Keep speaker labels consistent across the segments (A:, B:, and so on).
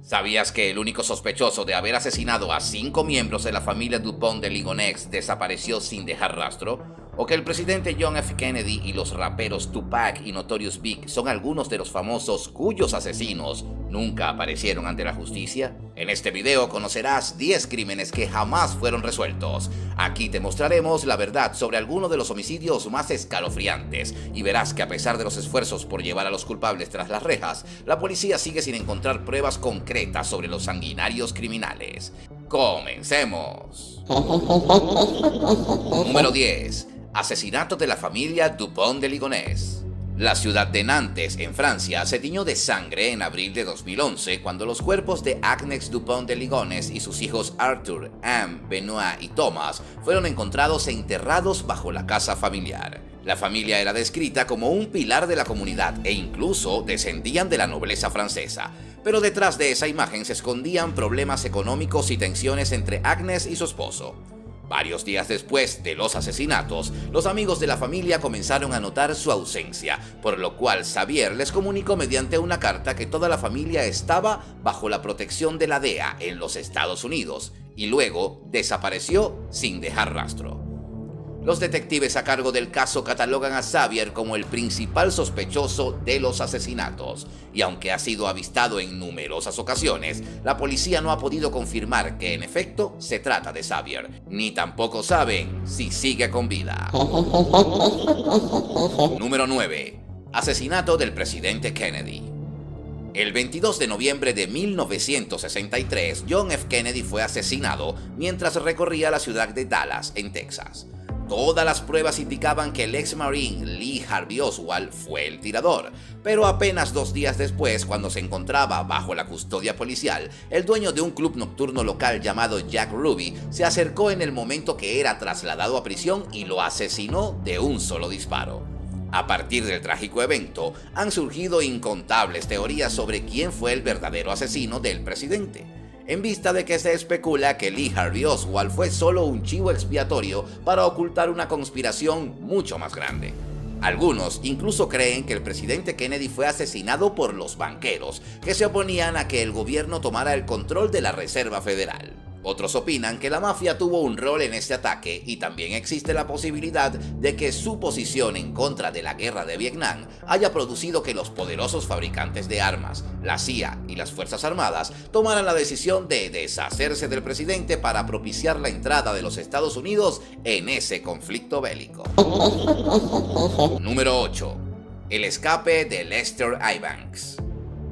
A: ¿Sabías que el único sospechoso de haber asesinado a 5 miembros de la familia Dupont de Ligonnès desapareció sin dejar rastro? ¿O que el presidente John F. Kennedy y los raperos Tupac y Notorious Big son algunos de los famosos cuyos asesinos nunca aparecieron ante la justicia? En este video conocerás 10 crímenes que jamás fueron resueltos. Aquí te mostraremos la verdad sobre algunos de los homicidios más escalofriantes y verás que a pesar de los esfuerzos por llevar a los culpables tras las rejas, la policía sigue sin encontrar pruebas concretas sobre los sanguinarios criminales. ¡Comencemos! Número 10. Asesinato de la familia Dupont de Ligonnès. La ciudad de Nantes, en Francia, se tiñó de sangre en abril de 2011 cuando los cuerpos de Agnès Dupont de Ligonnès y sus hijos Arthur, Anne, Benoît y Thomas fueron encontrados enterrados bajo la casa familiar. La familia era descrita como un pilar de la comunidad e incluso descendían de la nobleza francesa. Pero detrás de esa imagen se escondían problemas económicos y tensiones entre Agnès y su esposo. Varios días después de los asesinatos, los amigos de la familia comenzaron a notar su ausencia, por lo cual Xavier les comunicó mediante una carta que toda la familia estaba bajo la protección de la DEA en los Estados Unidos, y luego desapareció sin dejar rastro. Los detectives a cargo del caso catalogan a Xavier como el principal sospechoso de los asesinatos, y aunque ha sido avistado en numerosas ocasiones, la policía no ha podido confirmar que en efecto se trata de Xavier, ni tampoco saben si sigue con vida. Número 9. Asesinato del presidente Kennedy. El 22 de noviembre de 1963, John F. Kennedy fue asesinado mientras recorría la ciudad de Dallas, en Texas. Todas las pruebas indicaban que el ex Marine Lee Harvey Oswald fue el tirador, pero apenas 2 días después, cuando se encontraba bajo la custodia policial, el dueño de un club nocturno local llamado Jack Ruby se acercó en el momento que era trasladado a prisión y lo asesinó de un solo disparo. A partir del trágico evento, han surgido incontables teorías sobre quién fue el verdadero asesino del presidente, en vista de que se especula que Lee Harvey Oswald fue solo un chivo expiatorio para ocultar una conspiración mucho más grande. Algunos incluso creen que el presidente Kennedy fue asesinado por los banqueros, que se oponían a que el gobierno tomara el control de la Reserva Federal. Otros opinan que la mafia tuvo un rol en este ataque y también existe la posibilidad de que su posición en contra de la guerra de Vietnam haya producido que los poderosos fabricantes de armas, la CIA y las Fuerzas Armadas tomaran la decisión de deshacerse del presidente para propiciar la entrada de los Estados Unidos en ese conflicto bélico. Número 8. El escape de Lester Evans.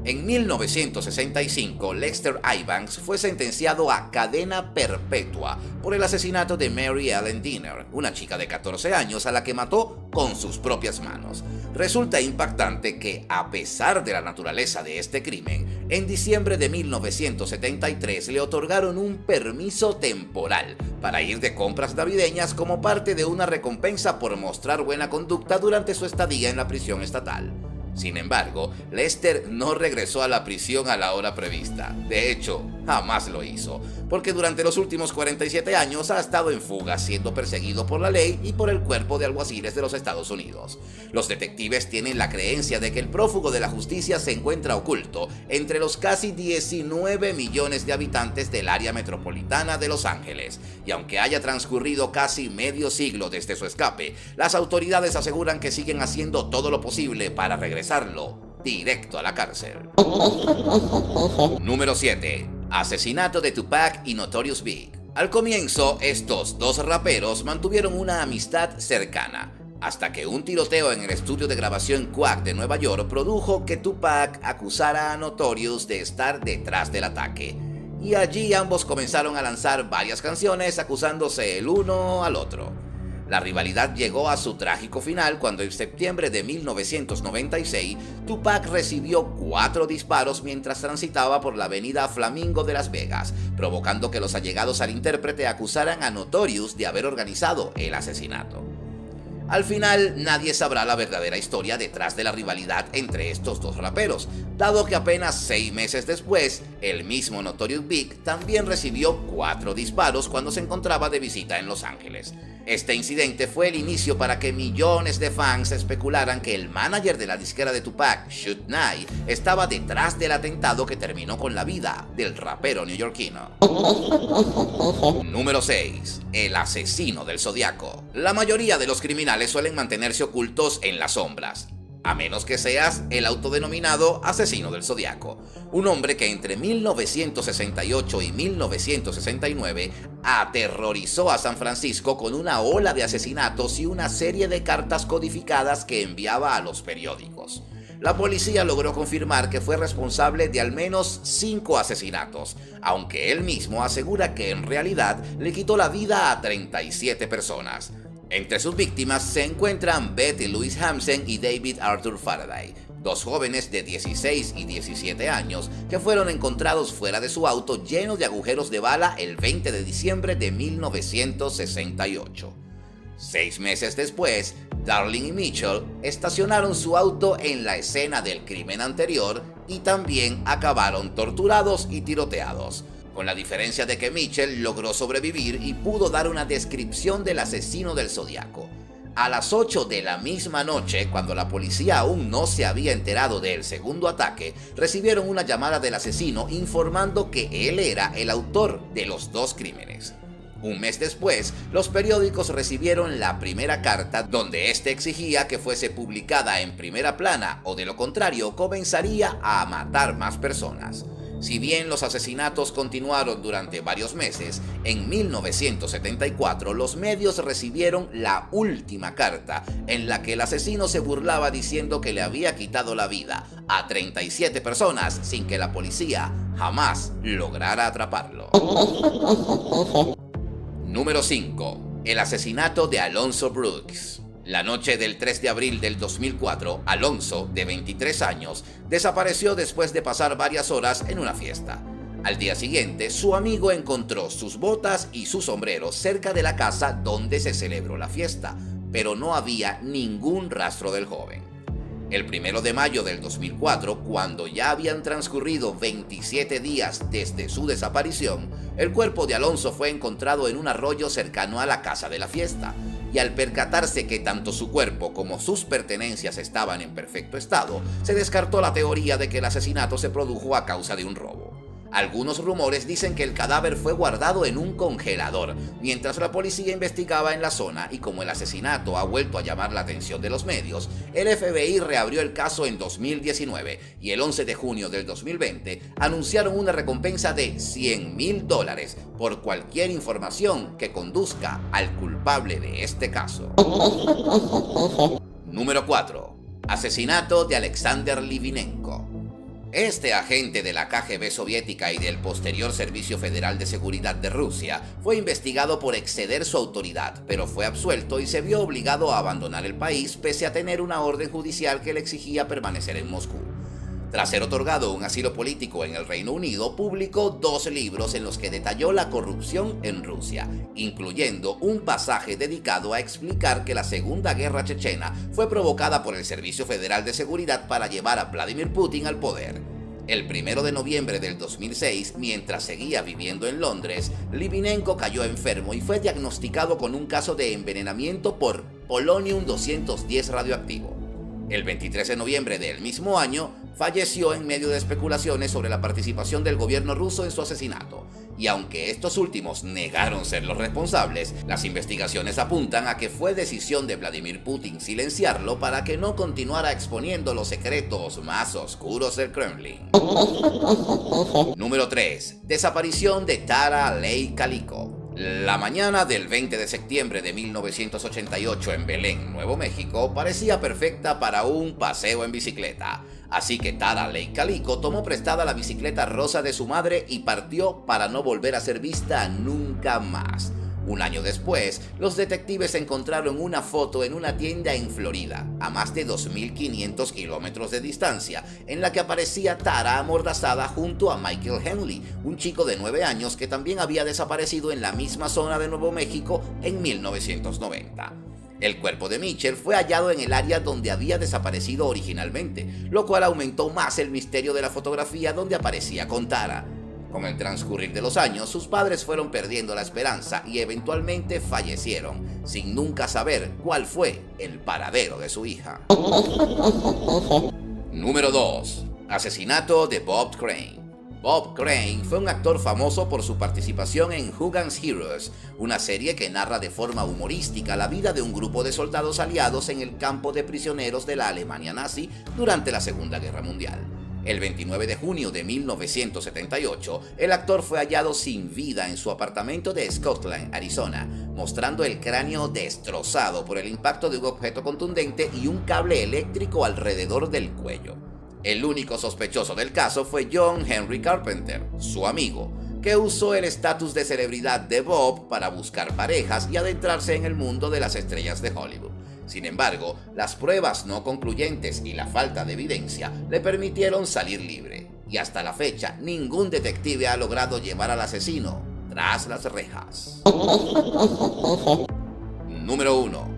A: En 1965, Lester Evans fue sentenciado a cadena perpetua por el asesinato de Mary Ellen Dinner, una chica de 14 años a la que mató con sus propias manos. Resulta impactante que, a pesar de la naturaleza de este crimen, en diciembre de 1973 le otorgaron un permiso temporal para ir de compras navideñas como parte de una recompensa por mostrar buena conducta durante su estadía en la prisión estatal. Sin embargo, Lester no regresó a la prisión a la hora prevista. De hecho, jamás lo hizo, porque durante los últimos 47 años ha estado en fuga, siendo perseguido por la ley y por el cuerpo de alguaciles de los Estados Unidos. Los detectives tienen la creencia de que el prófugo de la justicia se encuentra oculto entre los casi 19 millones de habitantes del área metropolitana de Los Ángeles, y aunque haya transcurrido casi medio siglo desde su escape, las autoridades aseguran que siguen haciendo todo lo posible para regresarlo directo a la cárcel. Número 7. Asesinato de Tupac y Notorious Big. Al comienzo, estos dos raperos mantuvieron una amistad cercana, hasta que un tiroteo en el estudio de grabación Quack de Nueva York produjo que Tupac acusara a Notorious de estar detrás del ataque. Y allí ambos comenzaron a lanzar varias canciones acusándose el uno al otro. La rivalidad llegó a su trágico final cuando en septiembre de 1996, Tupac recibió 4 disparos mientras transitaba por la avenida Flamingo de Las Vegas, provocando que los allegados al intérprete acusaran a Notorious de haber organizado el asesinato. Al final, nadie sabrá la verdadera historia detrás de la rivalidad entre estos dos raperos, dado que apenas 6 meses después, el mismo Notorious Big también recibió 4 disparos cuando se encontraba de visita en Los Ángeles. Este incidente fue el inicio para que millones de fans especularan que el manager de la disquera de Tupac, Suge Knight, estaba detrás del atentado que terminó con la vida del rapero neoyorquino. Número 6. El asesino del Zodiaco. La mayoría de los criminales suelen mantenerse ocultos en las sombras, a menos que seas el autodenominado asesino del Zodiaco, un hombre que entre 1968 y 1969 aterrorizó a San Francisco con una ola de asesinatos y una serie de cartas codificadas que enviaba a los periódicos. La policía logró confirmar que fue responsable de al menos 5 asesinatos, aunque él mismo asegura que en realidad le quitó la vida a 37 personas. Entre sus víctimas se encuentran Betty Louise Hampson y David Arthur Faraday, 2 jóvenes de 16 y 17 años que fueron encontrados fuera de su auto lleno de agujeros de bala el 20 de diciembre de 1968. 6 meses después, Darling y Mitchell estacionaron su auto en la escena del crimen anterior y también acabaron torturados y tiroteados, con la diferencia de que Mitchell logró sobrevivir y pudo dar una descripción del asesino del Zodiaco. A las 8 de la misma noche, cuando la policía aún no se había enterado del segundo ataque, recibieron una llamada del asesino informando que él era el autor de los 2 crímenes. Un mes después, los periódicos recibieron la primera carta donde este exigía que fuese publicada en primera plana o de lo contrario comenzaría a matar más personas. Si bien los asesinatos continuaron durante varios meses, en 1974 los medios recibieron la última carta en la que el asesino se burlaba diciendo que le había quitado la vida a 37 personas sin que la policía jamás lograra atraparlo. Número 5. El asesinato de Alonzo Brooks. La noche del 3 de abril del 2004, Alonzo, de 23 años, desapareció después de pasar varias horas en una fiesta. Al día siguiente, su amigo encontró sus botas y su sombrero cerca de la casa donde se celebró la fiesta, pero no había ningún rastro del joven. El 1 de mayo del 2004, cuando ya habían transcurrido 27 días desde su desaparición, el cuerpo de Alonzo fue encontrado en un arroyo cercano a la casa de la fiesta, y al percatarse que tanto su cuerpo como sus pertenencias estaban en perfecto estado, se descartó la teoría de que el asesinato se produjo a causa de un robo. Algunos rumores dicen que el cadáver fue guardado en un congelador, mientras la policía investigaba en la zona, y como el asesinato ha vuelto a llamar la atención de los medios, el FBI reabrió el caso en 2019 y el 11 de junio del 2020 anunciaron una recompensa de $100,000 por cualquier información que conduzca al culpable de este caso. Número 4. Asesinato de Alexander Litvinenko. Este agente de la KGB soviética y del posterior Servicio Federal de Seguridad de Rusia fue investigado por exceder su autoridad, pero fue absuelto y se vio obligado a abandonar el país pese a tener una orden judicial que le exigía permanecer en Moscú. Tras ser otorgado un asilo político en el Reino Unido, publicó 2 libros en los que detalló la corrupción en Rusia, incluyendo un pasaje dedicado a explicar que la Segunda Guerra Chechena fue provocada por el Servicio Federal de Seguridad para llevar a Vladimir Putin al poder. El 1 de noviembre del 2006, mientras seguía viviendo en Londres, Litvinenko cayó enfermo y fue diagnosticado con un caso de envenenamiento por polonium-210 radioactivo. El 23 de noviembre del mismo año, falleció en medio de especulaciones sobre la participación del gobierno ruso en su asesinato, y aunque estos últimos negaron ser los responsables, las investigaciones apuntan a que fue decisión de Vladimir Putin silenciarlo para que no continuara exponiendo los secretos más oscuros del Kremlin. Número 3. Desaparición de Tara Leigh Calico. La mañana del 20 de septiembre de 1988 en Belén, Nuevo México, parecía perfecta para un paseo en bicicleta. Así que Tara Leigh Calico tomó prestada la bicicleta rosa de su madre y partió para no volver a ser vista nunca más. Un año después, los detectives encontraron una foto en una tienda en Florida, a más de 2.500 kilómetros de distancia, en la que aparecía Tara amordazada junto a Michael Henley, un chico de 9 años que también había desaparecido en la misma zona de Nuevo México en 1990. El cuerpo de Mitchell fue hallado en el área donde había desaparecido originalmente, lo cual aumentó más el misterio de la fotografía donde aparecía con Tara. Con el transcurrir de los años, sus padres fueron perdiendo la esperanza y eventualmente fallecieron, sin nunca saber cuál fue el paradero de su hija. Número 2. Asesinato de Bob Crane. Bob Crane fue un actor famoso por su participación en Hogan's Heroes, una serie que narra de forma humorística la vida de un grupo de soldados aliados en el campo de prisioneros de la Alemania nazi durante la Segunda Guerra Mundial. El 29 de junio de 1978, el actor fue hallado sin vida en su apartamento de Scotland, Arizona, mostrando el cráneo destrozado por el impacto de un objeto contundente y un cable eléctrico alrededor del cuello. El único sospechoso del caso fue John Henry Carpenter, su amigo, que usó el estatus de celebridad de Bob para buscar parejas y adentrarse en el mundo de las estrellas de Hollywood. Sin embargo, las pruebas no concluyentes y la falta de evidencia le permitieron salir libre, y hasta la fecha ningún detective ha logrado llevar al asesino tras las rejas. Número 1.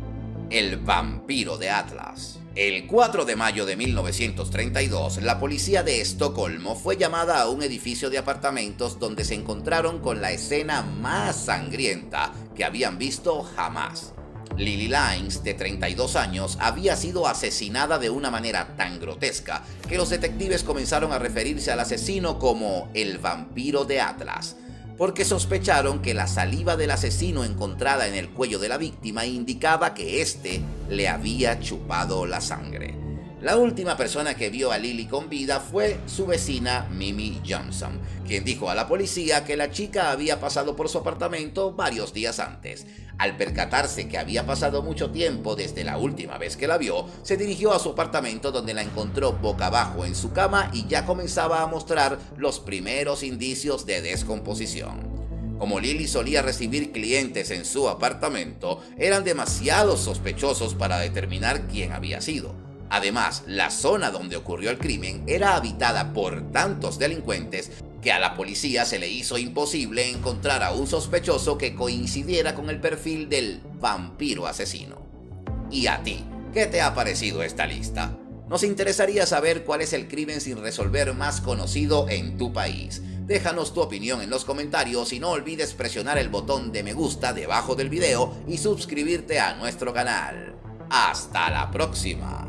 A: El vampiro de Atlas. El 4 de mayo de 1932, la policía de Estocolmo fue llamada a un edificio de apartamentos donde se encontraron con la escena más sangrienta que habían visto jamás. Lily Lines, de 32 años, había sido asesinada de una manera tan grotesca que los detectives comenzaron a referirse al asesino como el vampiro de Atlas, porque sospecharon que la saliva del asesino encontrada en el cuello de la víctima indicaba que éste le había chupado la sangre. La última persona que vio a Lily con vida fue su vecina Mimi Johnson, quien dijo a la policía que la chica había pasado por su apartamento varios días antes. Al percatarse que había pasado mucho tiempo desde la última vez que la vio, se dirigió a su apartamento donde la encontró boca abajo en su cama y ya comenzaba a mostrar los primeros indicios de descomposición. Como Lily solía recibir clientes en su apartamento, eran demasiado sospechosos para determinar quién había sido. Además, la zona donde ocurrió el crimen era habitada por tantos delincuentes que a la policía se le hizo imposible encontrar a un sospechoso que coincidiera con el perfil del vampiro asesino. ¿Y a ti? ¿Qué te ha parecido esta lista? Nos interesaría saber cuál es el crimen sin resolver más conocido en tu país. Déjanos tu opinión en los comentarios y no olvides presionar el botón de me gusta debajo del video y suscribirte a nuestro canal. ¡Hasta la próxima!